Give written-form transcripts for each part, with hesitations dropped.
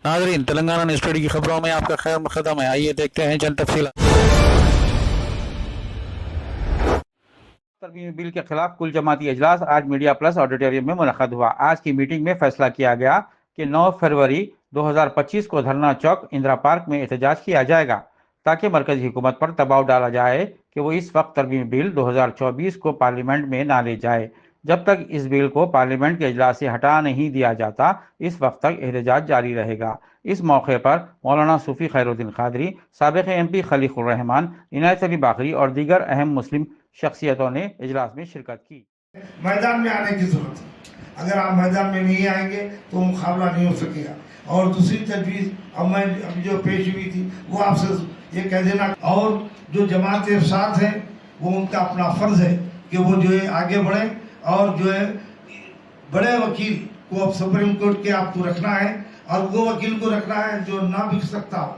नाज़रीन, Telangana news today की खबरों में आपका खैर मक़दम है। आइए देखते हैं चंद तफसीलात। तरमीमी बिल के खिलाफ कुल जमाती इजलास आज मीडिया प्लस ऑडिटोरियम में मुनक़द हुआ। आज की मीटिंग में फैसला किया गया कि 9 फरवरी 2025 को धरना चौक इंदिरा पार्क में एहतजाज किया जाएगा ताकि मरकजी हुकूमत पर दबाव डाला जाए कि वो इस वक्त तरमीमी बिल 2024 को पार्लियामेंट में ना ले जाए। जब तक इस बिल को पार्लियामेंट के इजलास से हटा नहीं दिया जाता, इस वक्त तक एहतजाज जारी रहेगा। इस मौके पर मौलाना सूफी खैरुद्दीन कादरी, साबिक़ MP खलीकुर रहमान, इनायत अली बाकरी और दीगर अहम मुस्लिम शख्सियतों ने इजलास में शिरकत की। मैदान में आने की जरूरत है। अगर आप मैदान में नहीं आएंगे तो मुकाबला नहीं हो सकेगा। और दूसरी तजवीज़ अभी जो पेश हुई थी वो आपसे ये कह देना, और जो जमात के साथ हैं वो उनका अपना फ़र्ज़ है कि वो जो है आगे बढ़ें और जो है बड़े वकील को अब सुप्रीम कोर्ट के आपको रखना है, और वो वकील को रखना है जो ना बिक सकता हो,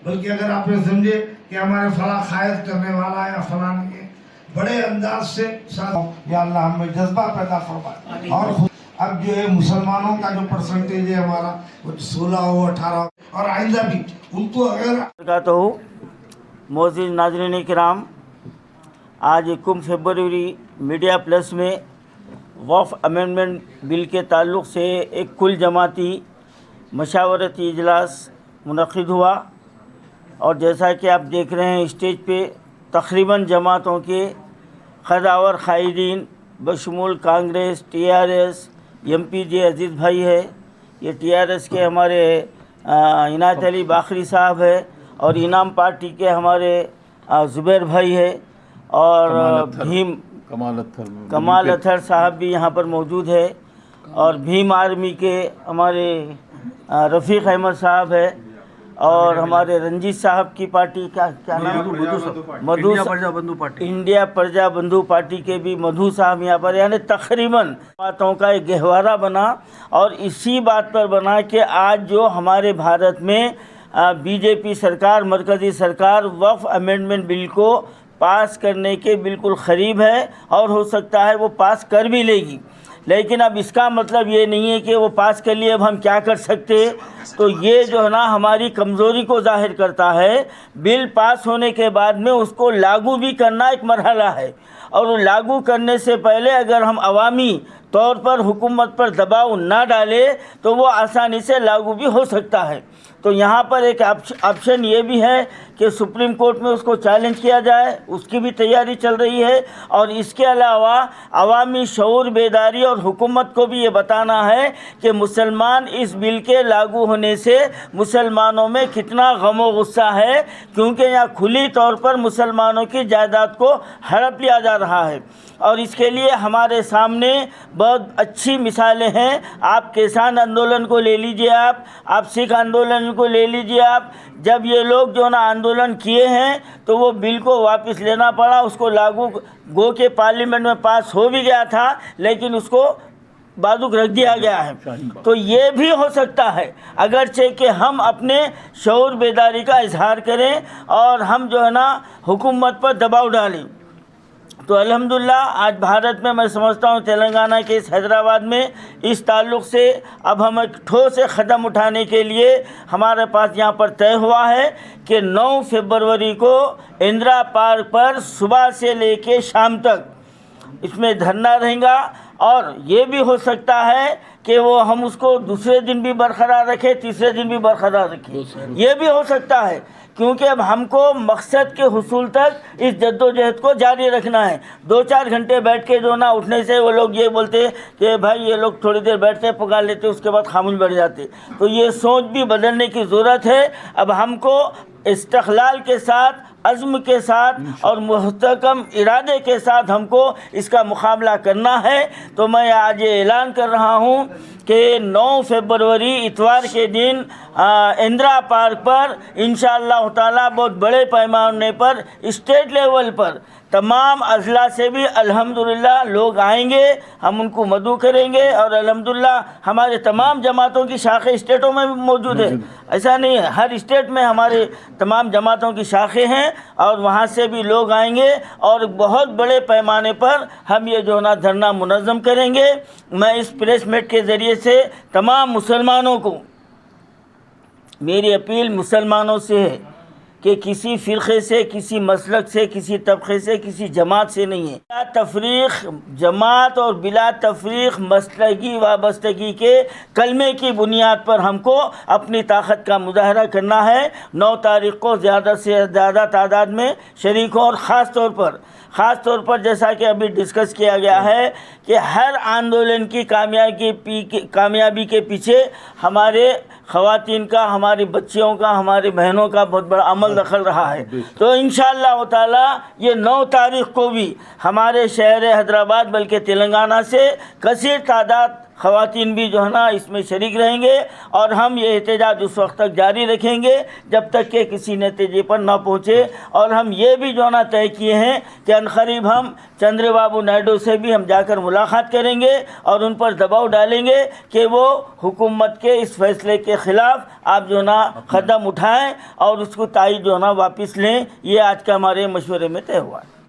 बल्कि अगर आप ये समझे कि हमारे फला कायद करने वाला है या फला नहीं है, बड़े अंदाज से या अल्लाह हमें जज्बा पैदा फरमाए। और अब जो है मुसलमानों का जो परसेंटेज है हमारा वो 16 हो 18 हो, और आइंदा भी उनको अगर मोअज़्ज़िज़ नाज़रीन किराम, आज 1 फरवरी मीडिया प्लस में वक्फ़ अमेंडमेंट बिल के ताल्लुक़ से एक कुल जमाती मशावरती इजलास मुनक़िद हुआ। और जैसा कि आप देख रहे हैं स्टेज पे तक़रीबन जमातों के ख़दावर क़ायदीन बशमूल कांग्रेस, TRS, MPJ अजीज़ भाई है, ये TRS के हमारे इनायत अली बाकरी साहब है, और इनाम पार्टी के हमारे ज़ुबैर भाई है, और भीम कमाल अथर साहब भी यहाँ पर मौजूद है, और भीम आर्मी के हमारे रफ़ीक अहमद साहब है, और हमारे रंजीत साहब की पार्टी का क्या नाम, इंडिया प्रजा बंधु पार्टी के भी मधु साहब यहाँ पर, यानी तकरीबन बातों का एक गहवारा बना। और इसी बात पर बना कि आज जो हमारे भारत में BJP सरकार, मरकज़ी सरकार वक्फ़ अमेंडमेंट बिल को पास करने के बिल्कुल क़रीब है, और हो सकता है वो पास कर भी लेगी। लेकिन अब इसका मतलब ये नहीं है कि वो पास कर लिए अब हम क्या कर सकते। तो ये जो है ना हमारी कमज़ोरी को ज़ाहिर करता है। बिल पास होने के बाद में उसको लागू भी करना एक मरहला है, और लागू करने से पहले अगर हम अवामी तौर पर हुकूमत पर दबाव ना डालें तो वो आसानी से लागू भी हो सकता है। तो यहाँ पर एक ऑप्शन ये भी है कि सुप्रीम कोर्ट में उसको चैलेंज किया जाए, उसकी भी तैयारी चल रही है। और इसके अलावा अवामी शऊर बेदारी और हुकूमत को भी ये बताना है कि मुसलमान इस बिल के लागू होने से मुसलमानों में कितना गम व गुस्सा है, क्योंकि यहाँ खुली तौर पर मुसलमानों की जायदाद को हड़प लिया जा रहा है। और इसके लिए हमारे सामने बहुत अच्छी मिसालें हैं। आप किसान आंदोलन को ले लीजिए, आप सिख आंदोलन को ले लीजिए। आप जब ये लोग जो ना आंदोलन किए हैं तो वो बिल को वापस लेना पड़ा, उसको लागू गो के पार्लियामेंट में पास हो भी गया था, लेकिन उसको बाजुक रख दिया गया है। तो ये भी हो सकता है अगरचे कि हम अपने शऊर बेदारी का इजहार करें और हम जो है ना हुकूमत पर दबाव डालें। तो अल्हम्दुलिल्लाह आज भारत में मैं समझता हूँ तेलंगाना के इस हैदराबाद में इस ताल्लुक़ से अब हम एक ठोस कदम उठाने के लिए हमारे पास यहाँ पर तय हुआ है कि 9 फरवरी को इंदिरा पार्क पर सुबह से लेके शाम तक इसमें धरना रहेगा। और ये भी हो सकता है कि वो हम उसको दूसरे दिन भी बरकरार रखें, तीसरे दिन भी बरकरार रखें, ये भी हो सकता है, क्योंकि अब हमको मकसद के हुसूल तक इस जद्दोजहद को जारी रखना है। 2-4 घंटे बैठ के जो ना उठने से वो लोग ये बोलते कि भाई ये लोग थोड़ी देर बैठते पुकार लेते उसके बाद खामोश बैठ जाते। तो ये सोच भी बदलने की ज़रूरत है। अब हमको इस्तक़लाल के साथ, अज़्म के साथ और मुस्तहकम इरादे के साथ हमको इसका मुकाबला करना है। तो मैं आज ये ऐलान कर रहा हूँ कि 9 फरवरी इतवार के दिन इंदिरा पार्क पर इंशाअल्लाह ताला बहुत बड़े पैमाने पर स्टेट लेवल पर तमाम अजला से भी अल्हम्दुलिल्लाह लोग आएंगे, हम उनको मदऊ करेंगे। और अल्हम्दुलिल्लाह हमारे तमाम जमातों की शाखें स्टेटों में भी मौजूद है, ऐसा नहीं है, हर स्टेट में हमारे तमाम जमातों की शाखें हैं और वहाँ से भी लोग आएंगे और बहुत बड़े पैमाने पर हम ये जो ना धरना मुनज़्ज़म करेंगे। मैं इस प्रेस मीट के ज़रिए से तमाम मुसलमानों को मेरी अपील मुसलमानों से है कि किसी फ़िरक़े से, किसी मसलक से, किसी तबक़े से, किसी जमात से नहीं है। बिला तफरीक़ जमात और बिला तफरीक़ मसलकी वाबस्तगी के कलमे की बुनियाद पर हमको अपनी ताकत का मुजाहरा करना है। 9 तारीख़ को ज़्यादा से ज़्यादा तादाद में शरीक हों और ख़ास तौर पर जैसा कि अभी डिस्कस किया गया है कि हर आंदोलन की कामयाबी के पीछे हमारे ख़वातीन का, हमारी बच्चियों का, हमारी बहनों का बहुत बड़ा अमल दखल रहा है। तो इंशाअल्लाह ताला ये 9 तारीख़ को भी हमारे शहर हैदराबाद बल्कि तेलंगाना से कसीर तादाद ख़वातीन भी जो है ना इसमें शरीक रहेंगे और हम ये एहतजाज उस वक्त तक जारी रखेंगे जब तक कि किसी नतीजे पर ना पहुँचे। और हम ये भी जो है ना तय किए हैं कि अनक़रीब हम चंद्रबाबू नायडू से भी हम जाकर मुलाकात करेंगे और उन पर दबाव डालेंगे कि वो हुकूमत के इस फैसले के ख़िलाफ़ आप जो ना कदम उठाएं और उसको तायीद जो ना वापस लें। ये आज का हमारे मशवरे में तय हुआ है।